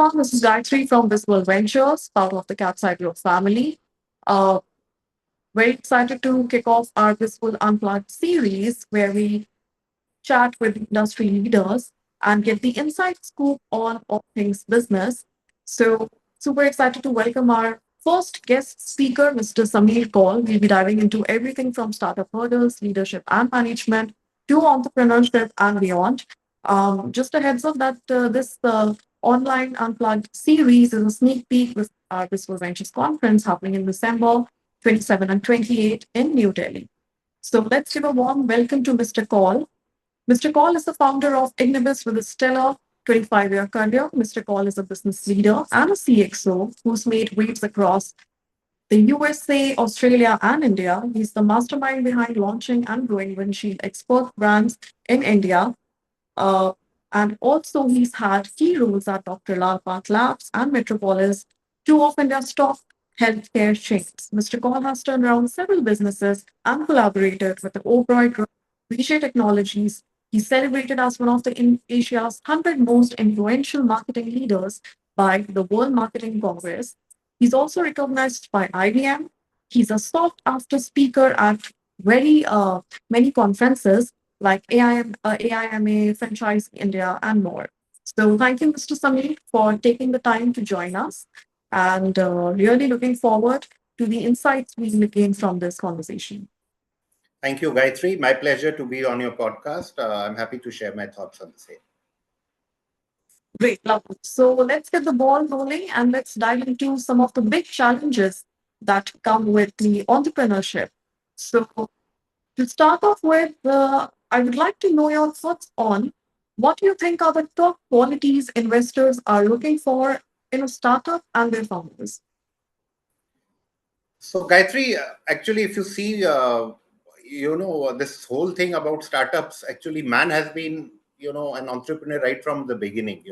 everyone. This is Gayatri from BizWorld Ventures, part of the Capside Group family. Uh, Very excited to kick off our BizWorld Unplugged series, where we chat with industry leaders and get the inside scoop on all things business. So, super excited to welcome our first guest speaker, Mr. Sameer Kaul. We'll be diving into everything from startup hurdles, leadership and management to entrepreneurship and beyond. Just a heads up that this online Unplugged series is a sneak peek with our BizWorld Ventures Conference happening in December 27 and 28 in New Delhi. So let's give a warm welcome to Mr. Kaul. Mr. Kaul is the founder of Ignibiz with a stellar 25-year career. Mr. Kaul is a business leader and a CXO who's made waves across the USA, Australia, and India. He's the mastermind behind launching and growing windshield export brands in India. Uh, and also, he's had key roles at Dr. Lal Path Labs and Metropolis, two of India's top healthcare chains. Mr. Kaul has turned around several businesses and collaborated with the Oberoi Group, Vishay Technologies. He's celebrated as one of the Asia's 100 most influential marketing leaders by the World Marketing Congress. He's also recognized by IBM. He's a sought after speaker at very many conferences like AIMA, Franchise India, and more. So thank you, Mr. Sameer, for taking the time to join us, and really looking forward to the insights we will gain from this conversation. Thank you, Gayatri. My pleasure to be on your podcast. I'm happy to share my thoughts on the same. Great, lovely. So let's get the ball rolling and let's dive into some of the big challenges that come with the entrepreneurship. So to start off with, I would like to know your thoughts on what you think are the top qualities investors are looking for in a startup and their founders. So, Gayatri, actually, if you see, this whole thing about startups, actually, man has been, an entrepreneur right from the beginning.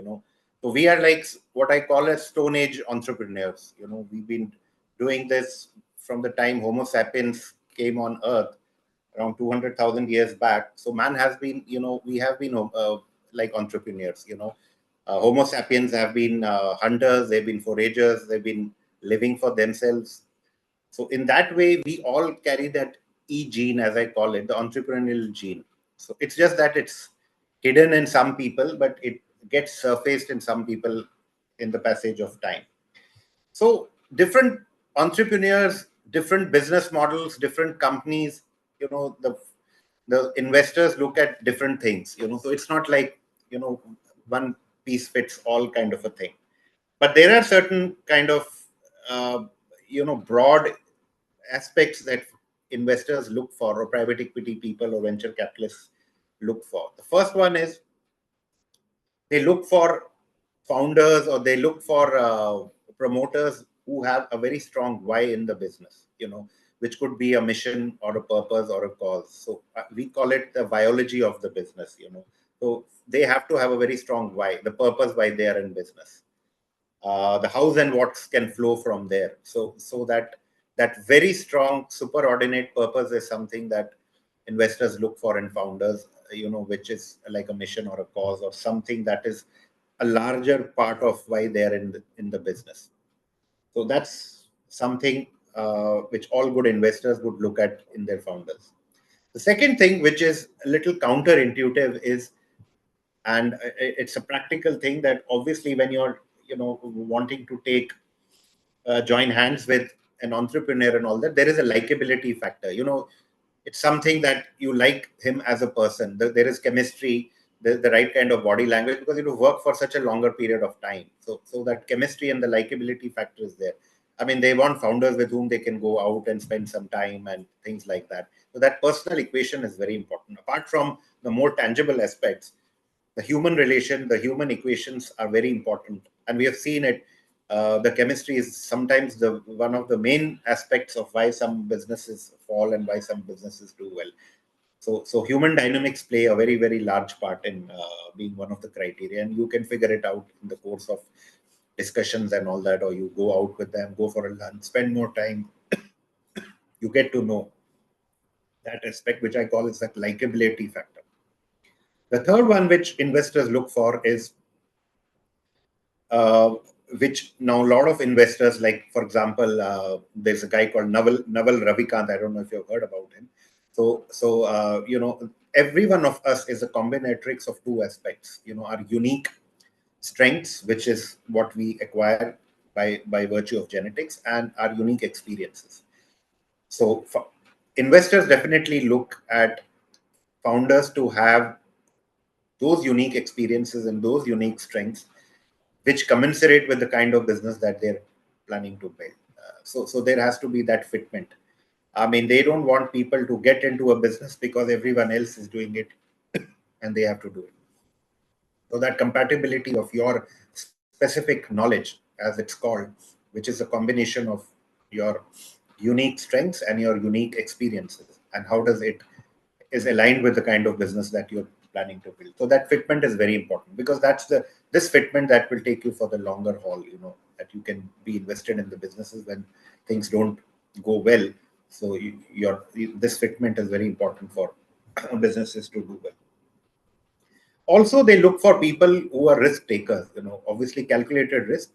So we are like what I call as Stone Age entrepreneurs. We've been doing this from the time Homo sapiens came on Earth around 200,000 years back. So man has been, we have been like entrepreneurs. Homo sapiens have been hunters, they've been foragers, they've been living for themselves. So in that way, we all carry that E gene, as I call it, the entrepreneurial gene. So it's just that it's hidden in some people, but it gets surfaced in some people in the passage of time. So different entrepreneurs, different business models, different companies, the investors look at different things, so it's not like, one piece fits all kind of a thing. But there are certain kind of, broad aspects that investors look for, or private equity people or venture capitalists look for. The first one is they look for founders, or they look for promoters who have a very strong why in the business, which could be a mission or a purpose or a cause. So we call it the biology of the business. So they have to have a very strong why, the purpose why they are in business. The hows and whats can flow from there. So that very strong superordinate purpose is something that investors look for in founders, which is like a mission or a cause or something that is a larger part of why they're in the business. So that's something which all good investors would look at in their founders. The second thing, which is a little counterintuitive, is, and it's a practical thing, that obviously when you're wanting to take join hands with an entrepreneur and all that, there is a likability factor. It's something that you like him as a person. There is chemistry, the right kind of body language, because you work for such a longer period of time. So that chemistry and the likability factor is there. I mean, they want founders with whom they can go out and spend some time and things like that. So that personal equation is very important. Apart from the more tangible aspects, the human relation, the human equations are very important. And we have seen it. The chemistry is sometimes one of the main aspects of why some businesses fall and why some businesses do well. So human dynamics play a very, very large part in being one of the criteria, and you can figure it out in the course of discussions and all that, or you go out with them, go for a lunch, spend more time. You get to know that aspect, which I call is that likability factor. The third one, which investors look for, is uh, which now a lot of investors, like for example, there's a guy called Naval Ravikant. I don't know if you've heard about him. So every one of us is a combinatrix of two aspects. Our unique strengths, which is what we acquire by virtue of genetics, and our unique experiences. So investors definitely look at founders to have those unique experiences and those unique strengths which commensurate with the kind of business that they're planning to build. So there has to be that fitment. I mean, they don't want people to get into a business because everyone else is doing it and they have to do it. So that compatibility of your specific knowledge, as it's called, which is a combination of your unique strengths and your unique experiences, and how does it is aligned with the kind of business that you're planning to build. So that fitment is very important, because that's the this fitment that will take you for the longer haul. That you can be invested in the businesses when things don't go well. So this fitment is very important for businesses to do well. Also, they look for people who are risk takers. Obviously calculated risk,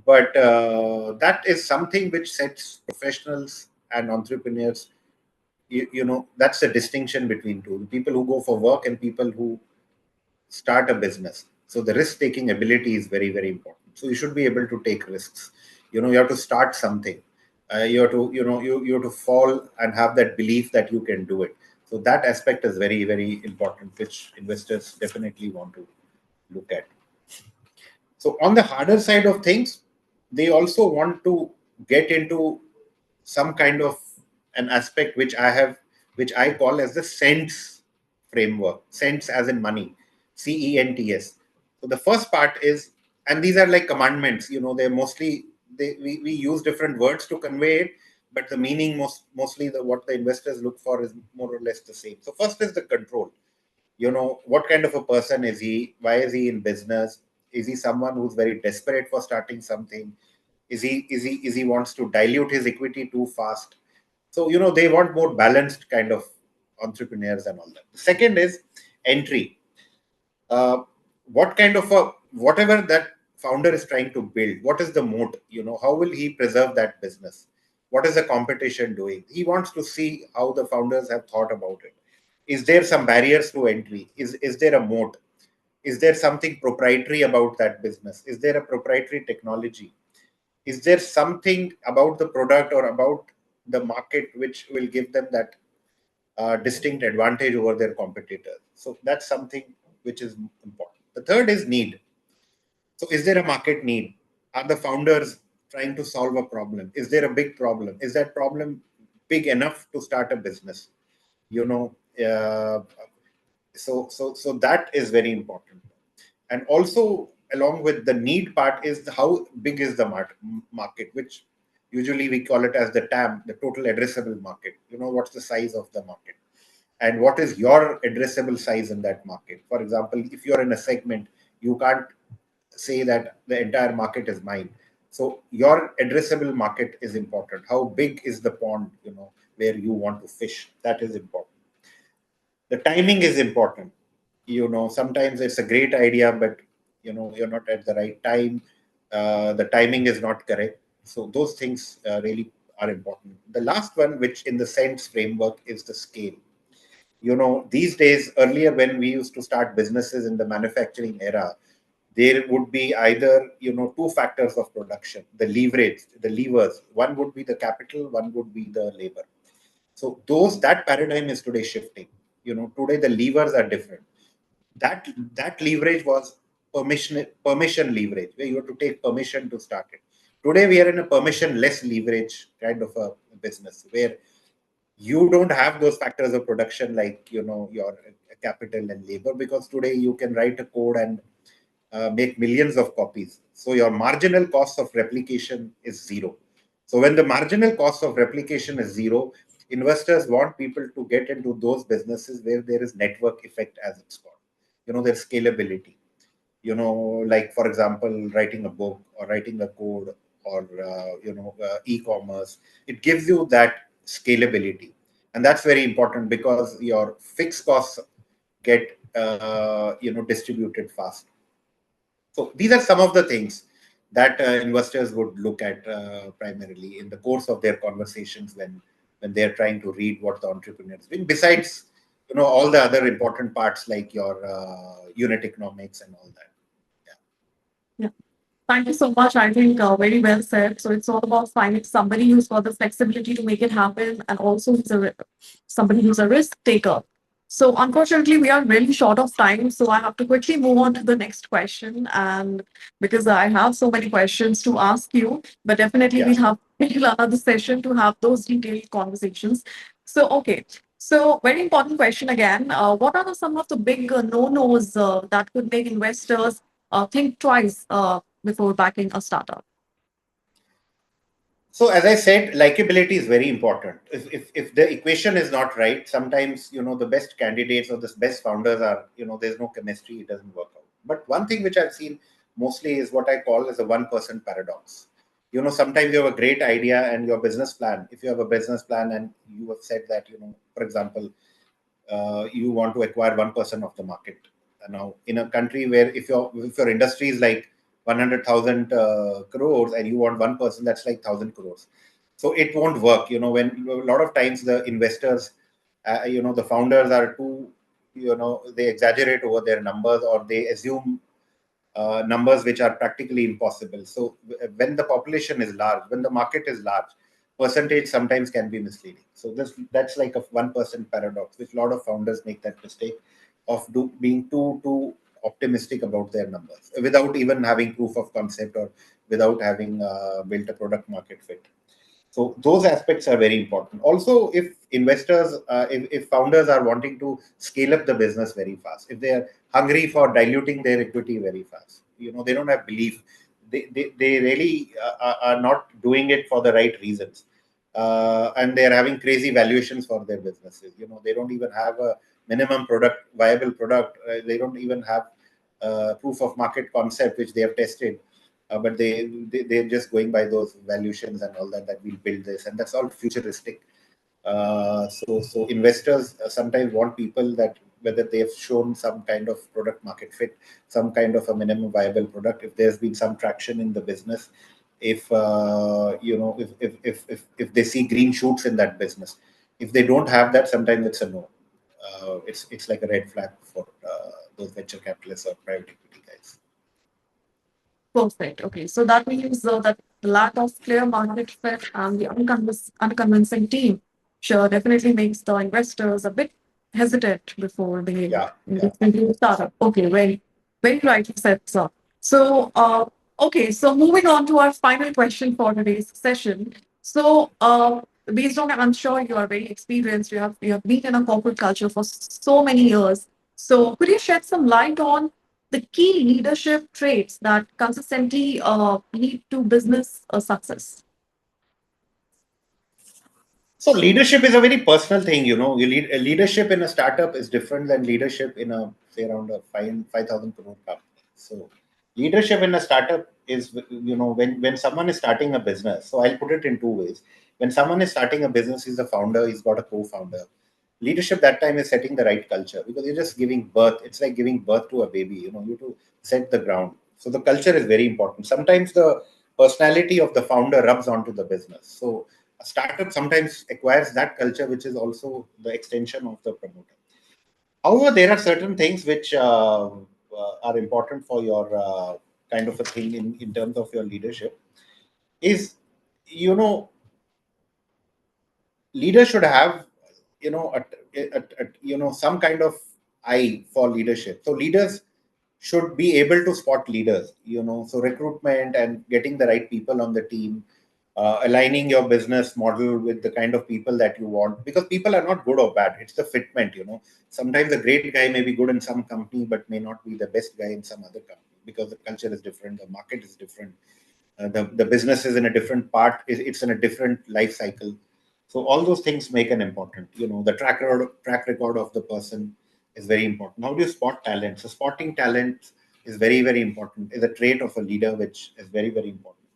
but that is something which sets professionals and entrepreneurs. That's the distinction between two: people who go for work and people who start a business. So the risk taking ability is very, very important. So you should be able to take risks. You have to start something. You have to you have to fall and have that belief that you can do it. So that aspect is very, very important, which investors definitely want to look at. So on the harder side of things, they also want to get into some kind of an aspect which I call as the cents framework. Cents as in money, CENTS. So the first part is, and these are like commandments. They're mostly we use different words to convey it, but the meaning mostly what the investors look for is more or less the same. So first is the control. What kind of a person is he? Why is he in business? Is he someone who's very desperate for starting something? Is he wants to dilute his equity too fast? So they want more balanced kind of entrepreneurs and all that. The second is entry. uh, what kind of a whatever that founder is trying to build, what is the moat? How will he preserve that business? What is the competition doing? He wants to see how the founders have thought about it. Is there some barriers to entry? Is there a moat? Is there something proprietary about that business? Is there a proprietary technology? Is there something about the product or about the market which will give them that distinct advantage over their competitors? So that's something which is important. The third is need. So is there a market need? Are the founders trying to solve a problem? Is there a big problem? Is that problem big enough to start a business? You know, uh, so that is very important. And also, along with the need part, is how big is the market, which usually we call it as the TAM, the total addressable market. What's the size of the market, and what is your addressable size in that market? For example, if you're in a segment, you can't say that the entire market is mine. So your addressable market is important. How big is the pond, where you want to fish? That is important. The timing is important. Sometimes it's a great idea, but you're not at the right time. The timing is not correct. So those things really are important. The last one, which in the sense framework, is the scale. These days, earlier when we used to start businesses in the manufacturing era, there would be either two factors of production: the leverage, the levers. One would be the capital, one would be the labor. So that paradigm is today shifting. Today the levers are different. That leverage was permission leverage, where you have to take permission to start it. Today we are in a permission less leverage kind of a business, where you don't have those factors of production, like your capital and labor, because today you can write a code and make millions of copies. So your marginal cost of replication is zero. So when the marginal cost of replication is zero, investors want people to get into those businesses where there is network effect, as it's called. There's scalability. Like for example, writing a book or writing a code, or e-commerce. It gives you that scalability, and that's very important, because your fixed costs get distributed fast. So these are some of the things. that investors would look at primarily in the course of their conversations when they're trying to read what the entrepreneur is doing. Besides, all the other important parts like your unit economics and all that. Yeah. Thank you so much. I think very well said. So it's all about finding somebody who's got the flexibility to make it happen, and also somebody who's a risk taker. So unfortunately, we are really short of time. So I have to quickly move on to the next question, and because I have so many questions to ask you, but definitely Yeah. we'll have another session to have those detailed conversations. So okay. So very important question again. What are some of the big no-nos that could make investors think twice before backing a startup? So as I said, likability is very important. If the equation is not right, sometimes the best candidates or the best founders are there's no chemistry, it doesn't work out. But one thing which I've seen mostly is what I call as a 1% paradox. Sometimes you have a great idea and your business plan. If you have a business plan and you have said that for example, you want to acquire 1% of the market. Now, in a country where if your industry is like 100,000 crores and you want 1%, that's like 1,000 crores. So it won't work. When a lot of times the investors, the founders are too, they exaggerate over their numbers or they assume numbers which are practically impossible. So when the population is large, when the market is large, percentage sometimes can be misleading. So that's like a 1% paradox, which a lot of founders make that mistake of being too optimistic about their numbers without even having proof of concept or without having built a product market fit. So those aspects are very important. Also, if investors, if founders are wanting to scale up the business very fast, if they are hungry for diluting their equity very fast, they don't have belief. They really are not doing it for the right reasons. And they are having crazy valuations for their businesses. They don't even have a minimum viable product. They don't even have proof of market concept, which they have tested, but they're just going by those valuations and all that we'll build this, and that's all futuristic. So investors sometimes want people that whether they've shown some kind of product market fit, some kind of a minimum viable product, if there's been some traction in the business, if if they see green shoots in that business. If they don't have that, sometimes it's a no. It's like a red flag for those venture capitalists or private equity guys. Perfect. Okay. So that means that the lack of clear market fit and the unconvincing team sure definitely makes the investors a bit hesitant before they Yeah, yeah. invest into a startup. Okay, very rightly said, sir. So, okay, so moving on to our final question for today's session. So, based on, I'm sure you are very experienced. You have been in a corporate culture for so many years. So, could you shed some light on the key leadership traits that consistently lead to business success? So leadership is a very personal thing, leadership in a startup is different than leadership in a say around a 5,000 crore company. So leadership in a startup is when someone is starting a business. So I'll put it in two ways. When someone is starting a business, he's a founder, he's got a co-founder. Leadership that time is setting the right culture because you're just giving birth. It's like giving birth to a baby. You have to set the ground. So the culture is very important. Sometimes the personality of the founder rubs onto the business. So a startup sometimes acquires that culture, which is also the extension of the promoter. However, there are certain things which are important for your kind of a thing in terms of your leadership. Is you know leaders should have some kind of eye for leadership. So leaders should be able to spot leaders. So recruitment and getting the right people on the team, aligning your business model with the kind of people that you want, because people are not good or bad, it's the fitment. Sometimes a great guy may be good in some company but may not be the best guy in some other company because the culture is different, the market is different, the business is in a different part, it's in a different life cycle. So all those things make an important, the track record of the person is very important. How do you spot talent? So spotting talent is very, very important, is a trait of a leader, which is very, very important.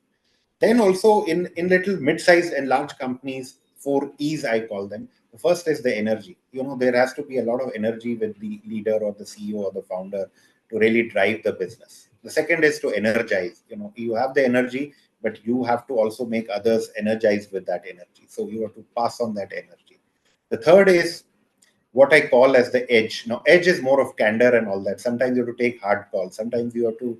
Then also in little mid-sized and large companies, 4 E's I call them. The first is the energy. There has to be a lot of energy with the leader or the CEO or the founder to really drive the business. The second is to energize. You have the energy, but you have to also make others energized with that energy. So you have to pass on that energy. The third is what I call as the edge. Now, edge is more of candor and all that. Sometimes you have to take hard calls. Sometimes you have to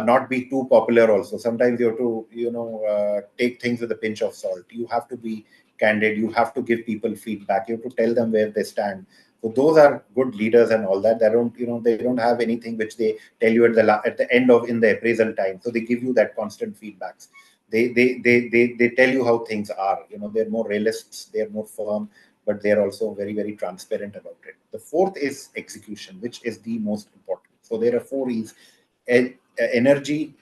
not be too popular also. Sometimes you have to, take things with a pinch of salt. You have to be candid. You have to give people feedback. You have to tell them where they stand. So those are good leaders and all that. They don't have anything which they tell you at the end of in the appraisal time. So they give you that constant feedbacks. They tell you how things are. They're more realists. They're more firm, but they're also very, very transparent about it. The fourth is execution, which is the most important. So there are four E's: energy,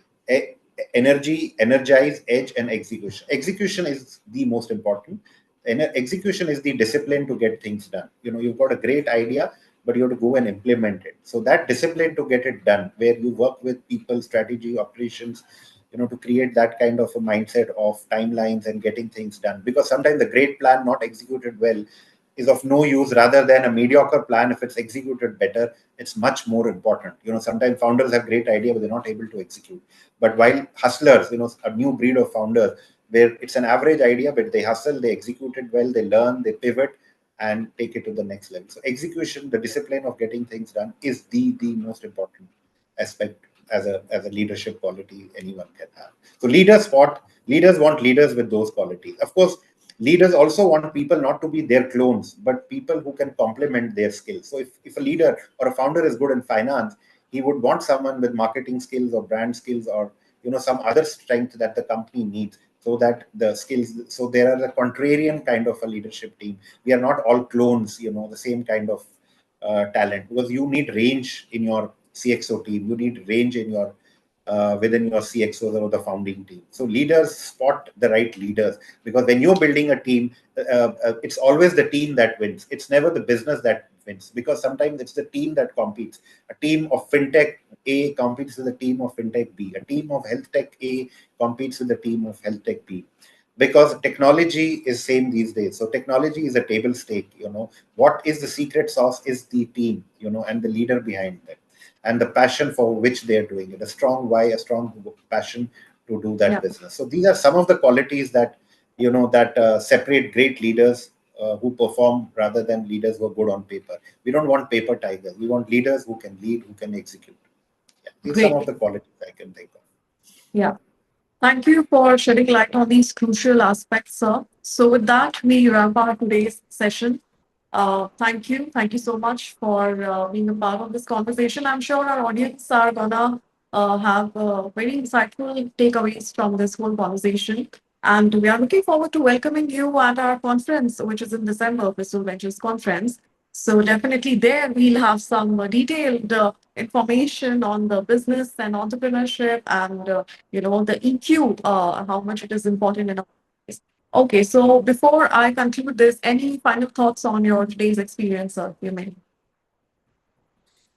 energize, edge, and execution. Execution is the most important. And execution is the discipline to get things done. You've got a great idea, but you have to go and implement it. So that discipline to get it done, where you work with people, strategy, operations, to create that kind of a mindset of timelines and getting things done. Because sometimes the great plan not executed well is of no use, rather than a mediocre plan. If it's executed better, it's much more important. Sometimes founders have great idea, but they're not able to execute. But while hustlers, a new breed of founders, where it's an average idea, but they hustle, they execute it well, they learn, they pivot, and take it to the next level. So execution, the discipline of getting things done, is the most important aspect as a leadership quality anyone can have. So leaders want leaders with those qualities. Of course, leaders also want people not to be their clones, but people who can complement their skills. So if a leader or a founder is good in finance, he would want someone with marketing skills or brand skills, or some other strength that the company needs, so that the skills, so there are a contrarian kind of a leadership team. We are not all clones, the same kind of talent, because you need range in your CXO team. You need range in your within your CXOs or the founding team. So leaders spot the right leaders, because when you're building a team, it's always the team that wins. It's never the business that wins, because sometimes it's the team that competes. A team of fintech A competes with a team of fintech B. A team of health tech A competes with a team of health tech B. Because technology is same these days. So technology is a table stake. What is the secret sauce is the team, and the leader behind them, and the passion for which they're doing it. A strong why, a strong passion to do that Yeah, business. So these are some of the qualities that separate great leaders who perform, rather than leaders who are good on paper. We don't want paper tigers. We want leaders who can lead, who can execute. Yeah, these are some of great. the qualities I can think of. Yeah. Thank you for shedding light on these crucial aspects, sir. So, with that, we wrap up today's session. Thank you. Thank you so much for being a part of this conversation. I'm sure our audience are gonna have very insightful takeaways from this whole conversation. And we are looking forward to welcoming you at our conference, which is in December, BizWorld Ventures Conference. So definitely there we'll have some detailed information on the business and entrepreneurship and the EQ, how much it is important in our lives. Okay, so before I conclude this, any final thoughts on your today's experience, you may?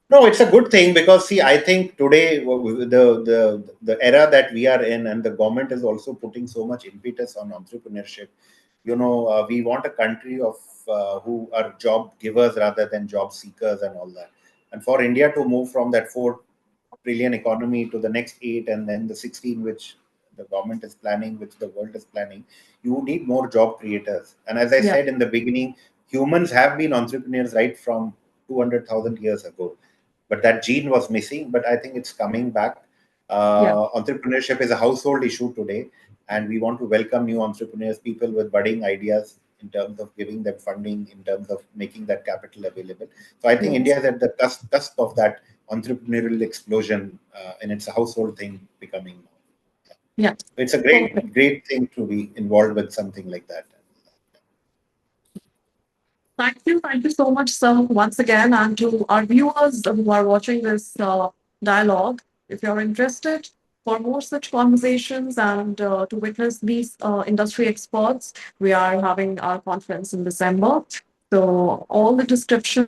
No, it's a good thing, because see, I think today the era that we are in, and the government is also putting so much impetus on entrepreneurship. We want a country of who are job givers rather than job seekers and all that. And for India to move from that 4 trillion economy to the next 8, and then the 16, which the government is planning, which the world is planning, you need more job creators. And as I Yeah, said in the beginning, humans have been entrepreneurs right from 200,000 years ago, but that gene was missing. But I think it's coming back. yeah, Entrepreneurship is a household issue today, and we want to welcome new entrepreneurs, people with budding ideas, in terms of giving them funding, in terms of making that capital available. So I think yes, India is at the cusp of that entrepreneurial explosion, and it's a household thing becoming now. yeah. So it's a Perfect. great thing to be involved with something like that. Thank you so much, sir, once again, and to our viewers who are watching this dialogue. If you're interested for more such conversations and to witness these industry experts, we are having our conference in December. So all the descriptions